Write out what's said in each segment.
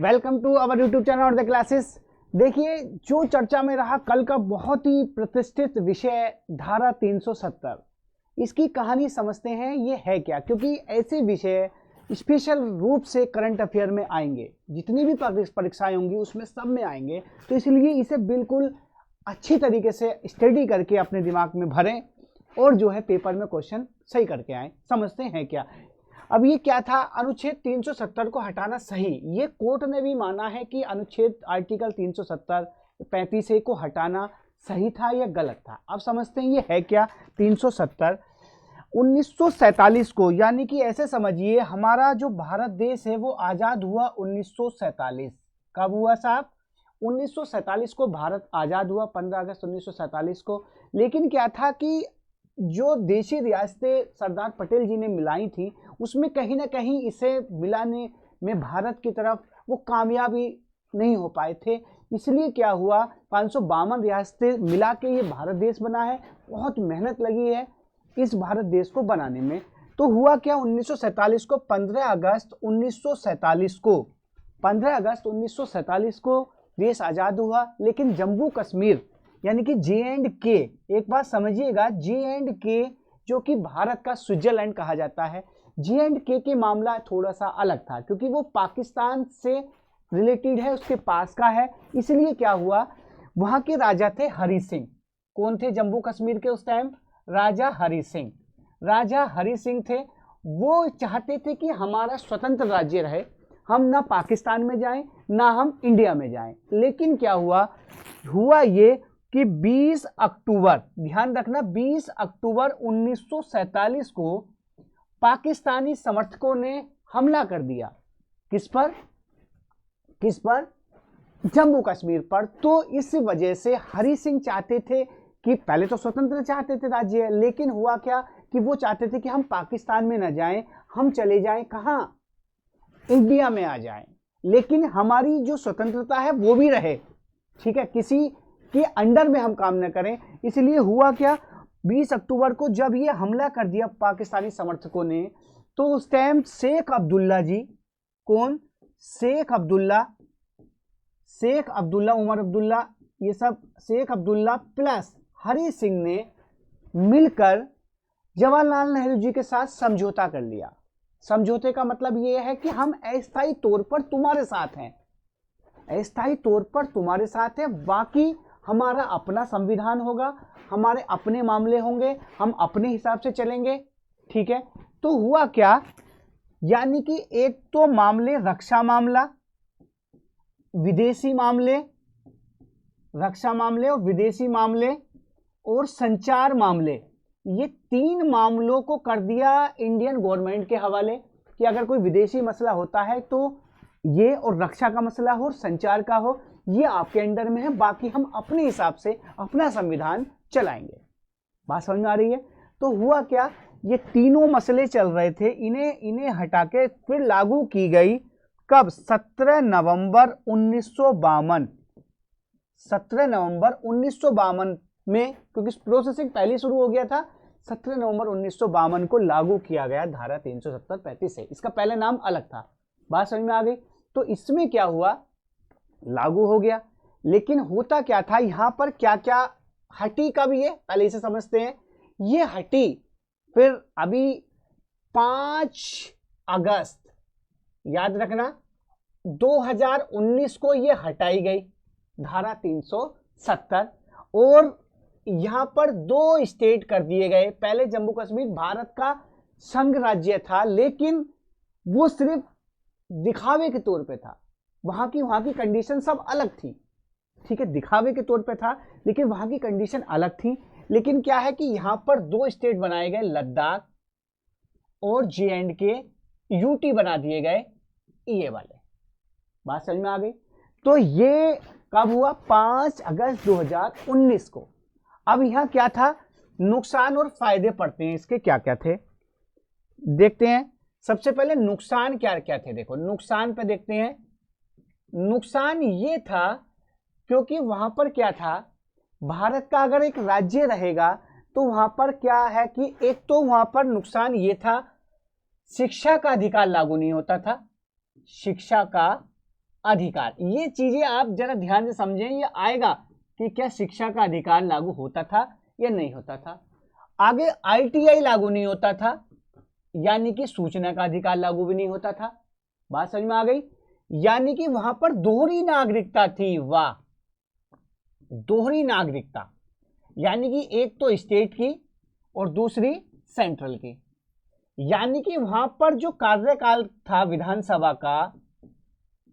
Welcome to our YouTube channel और the classes. देखिए, जो चर्चा में रहा कल का बहुत ही प्रतिष्ठित विषय धारा 370, इसकी कहानी समझते हैं ये है क्या, क्योंकि ऐसे विषय स्पेशल रूप से करंट अफेयर में आएंगे, जितनी भी परीक्षाएं होंगी उसमें सब में आएंगे। तो इसलिए इसे बिल्कुल अच्छी तरीके से स्टडी करके अपने दिमाग में भरें और जो है पेपर में क्वेश्चन सही करके आएँ। समझते हैं क्या। अब ये क्या था, अनुच्छेद 370 को हटाना सही, ये कोर्ट ने भी माना है कि अनुच्छेद आर्टिकल 370 35A को हटाना सही था या गलत था। अब समझते हैं ये है क्या। 370 1947 को, यानी कि ऐसे समझिए हमारा जो भारत देश है वो आज़ाद हुआ 1947। कब हुआ साहब? 1947 को भारत आज़ाद हुआ, 15 अगस्त 1947 को। लेकिन क्या था कि जो देशी रियासतें सरदार पटेल जी ने मिलाई थी उसमें कहीं ना कहीं इसे मिलाने में भारत की तरफ वो कामयाबी नहीं हो पाए थे। इसलिए क्या हुआ, 552 रियासतें मिला के ये भारत देश बना है। बहुत मेहनत लगी है इस भारत देश को बनाने में। तो हुआ क्या, 1947 को 15 अगस्त 1947 को 15 अगस्त 1947 को देश आज़ाद हुआ। लेकिन जम्मू कश्मीर यानी कि J&K, एक बात समझिएगा, J&K जो कि भारत का स्विट्जरलैंड कहा जाता है, J&K के मामला थोड़ा सा अलग था क्योंकि वो पाकिस्तान से रिलेटेड है, उसके पास का है। इसलिए क्या हुआ, वहाँ के राजा थे हरि सिंह। कौन थे जम्मू कश्मीर के उस टाइम? राजा हरि सिंह। राजा हरि सिंह थे, वो चाहते थे कि हमारा स्वतंत्र राज्य रहे, हम ना पाकिस्तान में जाएं ना हम इंडिया में जाएं। लेकिन क्या हुआ ये कि 20 अक्टूबर, ध्यान रखना, 20 अक्टूबर 1947 को पाकिस्तानी समर्थकों ने हमला कर दिया। किस पर? जम्मू कश्मीर पर। तो इस वजह से हरि सिंह चाहते थे कि पहले तो स्वतंत्र चाहते थे राज्य, लेकिन हुआ क्या कि वो चाहते थे कि हम पाकिस्तान में न जाएं, हम चले जाएं कहां? इंडिया में आ जाएं, लेकिन हमारी जो स्वतंत्रता है वो भी रहे, ठीक है, किसी के अंडर में हम काम न करें। इसलिए हुआ क्या, 20 अक्टूबर को जब ये हमला कर दिया पाकिस्तानी समर्थकों ने, तो उस टाइम शेख अब्दुल्ला जी, कौन? शेख अब्दुल्ला, उमर अब्दुल्ला, ये सब शेख अब्दुल्ला प्लस हरि सिंह ने मिलकर जवाहरलाल नेहरू जी के साथ समझौता कर लिया। समझौते का मतलब ये है कि हम अस्थायी तौर पर तुम्हारे साथ हैं, अस्थायी तौर पर तुम्हारे साथ है, बाकी हमारा अपना संविधान होगा, हमारे अपने मामले होंगे, हम अपने हिसाब से चलेंगे, ठीक है। तो हुआ क्या, यानी कि एक तो मामले रक्षा मामला, विदेशी मामले, रक्षा मामले और विदेशी मामले और संचार मामले, ये 3 मामलों को कर दिया इंडियन गवर्नमेंट के हवाले कि अगर कोई विदेशी मसला होता है तो ये, और रक्षा का मसला हो और संचार का हो, ये आपके अंडर में है, बाकी हम अपने हिसाब से अपना संविधान चलाएंगे। बात समझ में आ रही है? तो हुआ क्या, ये तीनों मसले चल रहे थे, इन्हें हटा के फिर लागू की गई कब? 17 नवंबर 1952। 17 नवंबर 1952 में, क्योंकि प्रोसेसिंग पहले शुरू हो गया था, 17 नवंबर 1952 को लागू किया गया धारा 370 35A। इसका पहले नाम अलग था। बात समझ में आ गई? तो इसमें क्या हुआ, लागू हो गया। लेकिन होता क्या था, यहां पर क्या क्या हटी कब, ये पहले इसे समझते हैं। ये हटी फिर अभी 5 अगस्त, याद रखना, 2019 को ये हटाई गई धारा 370, और यहां पर 2 स्टेट कर दिए गए। पहले जम्मू कश्मीर भारत का संघ राज्य था, लेकिन वो सिर्फ दिखावे के तौर पे था, वहां की कंडीशन सब अलग थी, ठीक है, दिखावे के तौर पे था, लेकिन वहां की कंडीशन अलग थी। लेकिन क्या है कि यहां पर 2 स्टेट बनाए गए, लद्दाख और J&K, यूटी बना दिए गए, ये वाले। बात समझ में आ गई? तो ये कब हुआ? 5 अगस्त 2019 को। अब यहां क्या था, नुकसान और फायदे पड़ते हैं इसके, क्या क्या थे देखते हैं। सबसे पहले नुकसान क्या क्या थे, देखो नुकसान पे देखते हैं। नुकसान ये था क्योंकि वहां पर क्या था, भारत का अगर एक राज्य रहेगा तो वहां पर क्या है कि एक तो वहां पर नुकसान ये था, शिक्षा का अधिकार लागू नहीं होता था, शिक्षा का अधिकार। ये चीजें आप जरा ध्यान से समझें, ये आएगा कि क्या शिक्षा का अधिकार लागू होता था या नहीं होता था। आगे आईटीआई लागू नहीं होता था, यानी कि सूचना का अधिकार लागू भी नहीं होता था। बात समझ में आ गई? यानी कि वहां पर दोहरी नागरिकता थी। वाह, दोहरी नागरिकता, यानी कि एक तो स्टेट की और दूसरी सेंट्रल की। यानी कि वहां पर जो कार्यकाल था विधानसभा का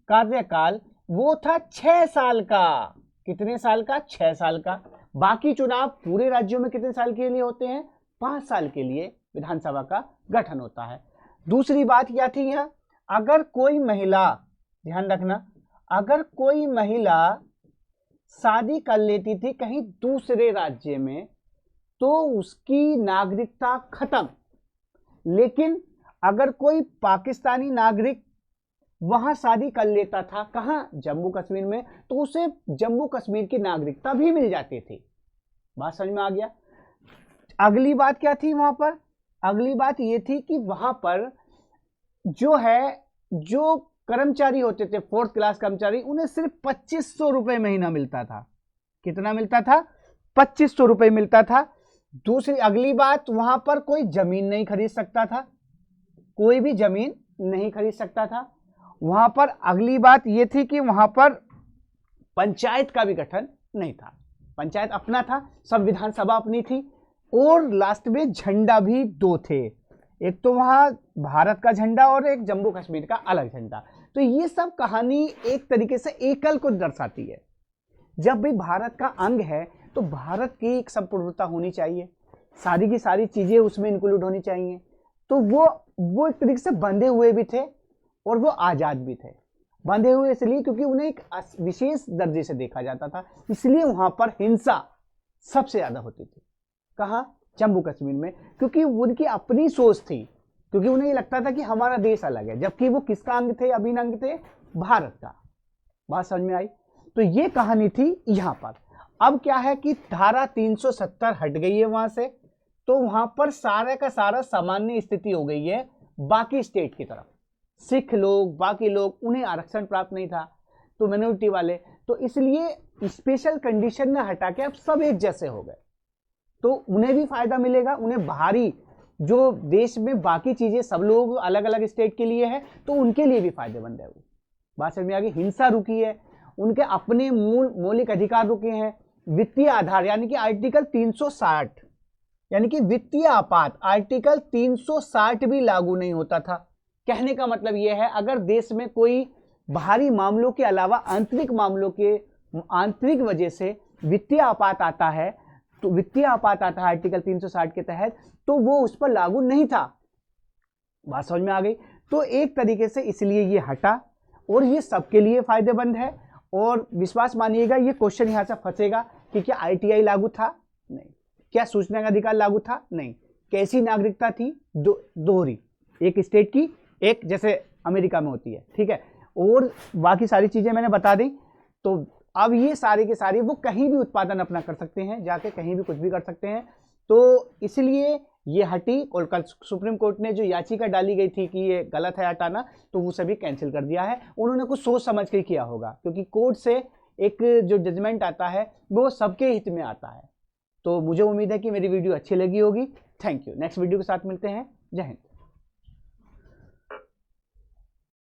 कार्यकाल, वो था 6 साल का। कितने साल का? 6 साल का। बाकी चुनाव पूरे राज्यों में कितने साल के लिए होते हैं? 5 साल के लिए विधानसभा का गठन होता है। दूसरी बात क्या थी यहाँ, अगर कोई महिला, ध्यान रखना, अगर कोई महिला शादी कर लेती थी कहीं दूसरे राज्य में तो उसकी नागरिकता खत्म। लेकिन अगर कोई पाकिस्तानी नागरिक वहां शादी कर लेता था, कहां? जम्मू कश्मीर में, तो उसे जम्मू कश्मीर की नागरिकता भी मिल जाती थी। बात समझ में आ गया? अगली बात क्या थी वहां पर? अगली बात यह थी कि वहां पर जो कर्मचारी होते थे, 4th क्लास कर्मचारी, उन्हें सिर्फ 2500 रुपए महीना मिलता था। कितना मिलता था? 2500 रुपए मिलता था। दूसरी अगली बात, वहां पर कोई जमीन नहीं खरीद सकता था, कोई भी जमीन नहीं खरीद सकता था वहां पर। अगली बात यह थी कि वहां पर पंचायत का भी गठन नहीं था, पंचायत अपना था, सब विधानसभा अपनी थी। और लास्ट में झंडा भी 2 थे, एक तो वहां भारत का झंडा और एक जम्मू कश्मीर का अलग झंडा। तो ये सब कहानी एक तरीके से एकल को दर्शाती है। जब भी भारत का अंग है तो भारत की एक संपूर्णता होनी चाहिए, सारी की सारी चीजें उसमें इंक्लूड होनी चाहिए। तो वो एक तरीके से बंधे हुए भी थे और वो आजाद भी थे। बंधे हुए इसलिए क्योंकि उन्हें एक विशेष दर्जे से देखा जाता था, इसलिए वहां पर हिंसा सबसे ज्यादा होती थी। कहां? जम्मू कश्मीर में, क्योंकि उनकी अपनी सोच थी, क्योंकि उन्हें ये लगता था कि हमारा देश अलग है, जबकि वो किसका अंग थे? अभिन्न अंग थे भारत का। बात समझ में आई? तो ये कहानी थी यहां पर। अब क्या है कि धारा 370 हट गई है वहां से, तो वहां पर सारा का सारा सामान्य स्थिति हो गई है बाकी स्टेट की तरफ। सिख लोग, बाकी लोग, उन्हें आरक्षण प्राप्त नहीं था, तो माइनॉरिटी वाले, तो इसलिए स्पेशल कंडीशन में हटा के अब सब एक जैसे हो गए, तो उन्हें भी फायदा मिलेगा। उन्हें बाहरी जो देश में बाकी चीजें सब लोग अलग अलग स्टेट के लिए है, तो उनके लिए भी फायदेमंद है वो। बात समझ में आ गई? हिंसा रुकी है, उनके अपने मौलिक अधिकार रुके हैं। वित्तीय आधार यानी कि आर्टिकल 360, यानी कि वित्तीय आपात, आर्टिकल 360 भी लागू नहीं होता था। कहने का मतलब यह है, अगर देश में कोई बाहरी मामलों के अलावा आंतरिक मामलों के आंतरिक वजह से वित्तीय आपात आता है, तो वित्तीय आपात आता है आर्टिकल 360 के तहत, तो वो उस पर लागू नहीं था। बात समझ में आ गई? तो एक तरीके से इसलिए ये हटा और ये सबके लिए फायदेमंद है। और विश्वास मानिएगा, ये क्वेश्चन यहां से फंसेगा कि क्या आईटीआई लागू था? नहीं। क्या सूचना का अधिकार लागू था? नहीं। कैसी नागरिकता थी? दोहरी, एक स्टेट की, एक जैसे अमेरिका में होती है, ठीक है। और बाकी सारी चीजें मैंने बता दी। तो अब ये सारे के सारे वो कहीं भी उत्पादन अपना कर सकते हैं, जाके कहीं भी कुछ भी कर सकते हैं। तो इसलिए ये हटी, और कल सुप्रीम कोर्ट ने जो याचिका डाली गई थी कि ये गलत है हटाना, तो वो सभी कैंसिल कर दिया है। उन्होंने कुछ सोच समझ के किया होगा, क्योंकि कोर्ट से एक जो जजमेंट आता है वो सबके हित में आता है। तो मुझे उम्मीद है कि मेरी वीडियो अच्छी लगी होगी। Thank you. नेक्स्ट वीडियो के साथ मिलते हैं। जय हिंद।